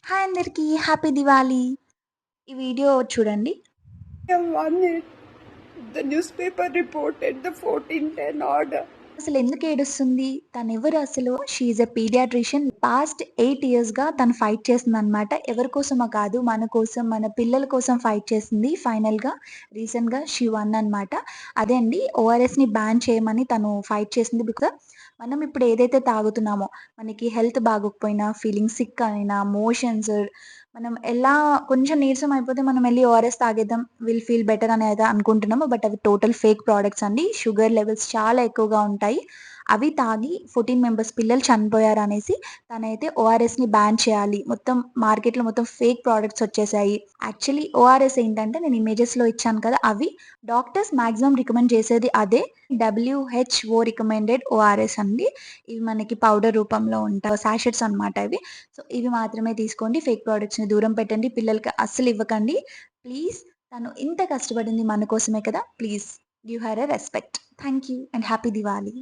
Hi అందరికీ. Happy Diwali. ఈ video చూడండి. Won it. The newspaper reported the 1410 order. అసలెందుకు ఏడుస్తుంది? తనెవరు అసలు? She is a paediatrician. Past 8 ఇయర్స్‌గా తను ఫైట్ చేస్తుందనమాట. ఎవరి కోసమో కాదు, మన కోసం, మన పిల్లల కోసం ఫైట్ చేసింది. ఫైనల్‌గా రీసెంట్‌గా షీ వన్ అనమాట. అదే అండి ఓఆర్ఎస్‌ని బ్యాన్ చేయమని తను ఫైట్ చేసింది. మనం ఇప్పుడు ఏదైతే తాగుతున్నామో, మనకి హెల్త్ బాగోకపోయినా, ఫీలింగ్ సిక్ అయినా, మోషన్స్ మనం ఎలా కొంచెం నీరసం అయిపోతే మనం ఎళ్లి ఓఆర్ఎస్ తాగేద్దాం. ఫీల్ బెటర్ అని అయితే అనుకుంటున్నాము. బట్ అవి టోటల్ ఫేక్ ప్రొడక్ట్స్ అండి. షుగర్ లెవెల్స్ చాలా ఎక్కువగా ఉంటాయి. అవి తాగి 14 మెంబర్స్ పిల్లలు చనిపోయారనేసి తనైతే ఓఆర్ఎస్‌ని బ్యాన్ చేయాలి. మొత్తం మార్కెట్‌లో మొత్తం ఫేక్ ప్రొడక్ట్స్ వచ్చేసాయి. యాక్చువల్లీ ఓఆర్ఎస్ ఏంటంటే నేను ఇమేజెస్‌లో ఇచ్చాను కదా! అవి డాక్టర్స్ మాక్సిమం రికమెండ్ చేసేది అదే. డబ్ల్యూహెచ్ఓ రికమెండెడ్ ఓఆర్ఎస్ అండి. ఇవి మనకి పౌడర్ రూపంలో ఉంటాయి. సాషెట్స్ అనమాట ఇవి. సో, ఇవి మాత్రమే తీసుకోండి. ఫేక్ ప్రొడక్ట్స్‌ని దూరం పెట్టండి. పిల్లలకి అస్సలు ఇవ్వకండి. ప్లీజ్ తను ఇంత కష్టపడింది మన కోసమే కదా! Please give her a respect. Thank you and happy Diwali.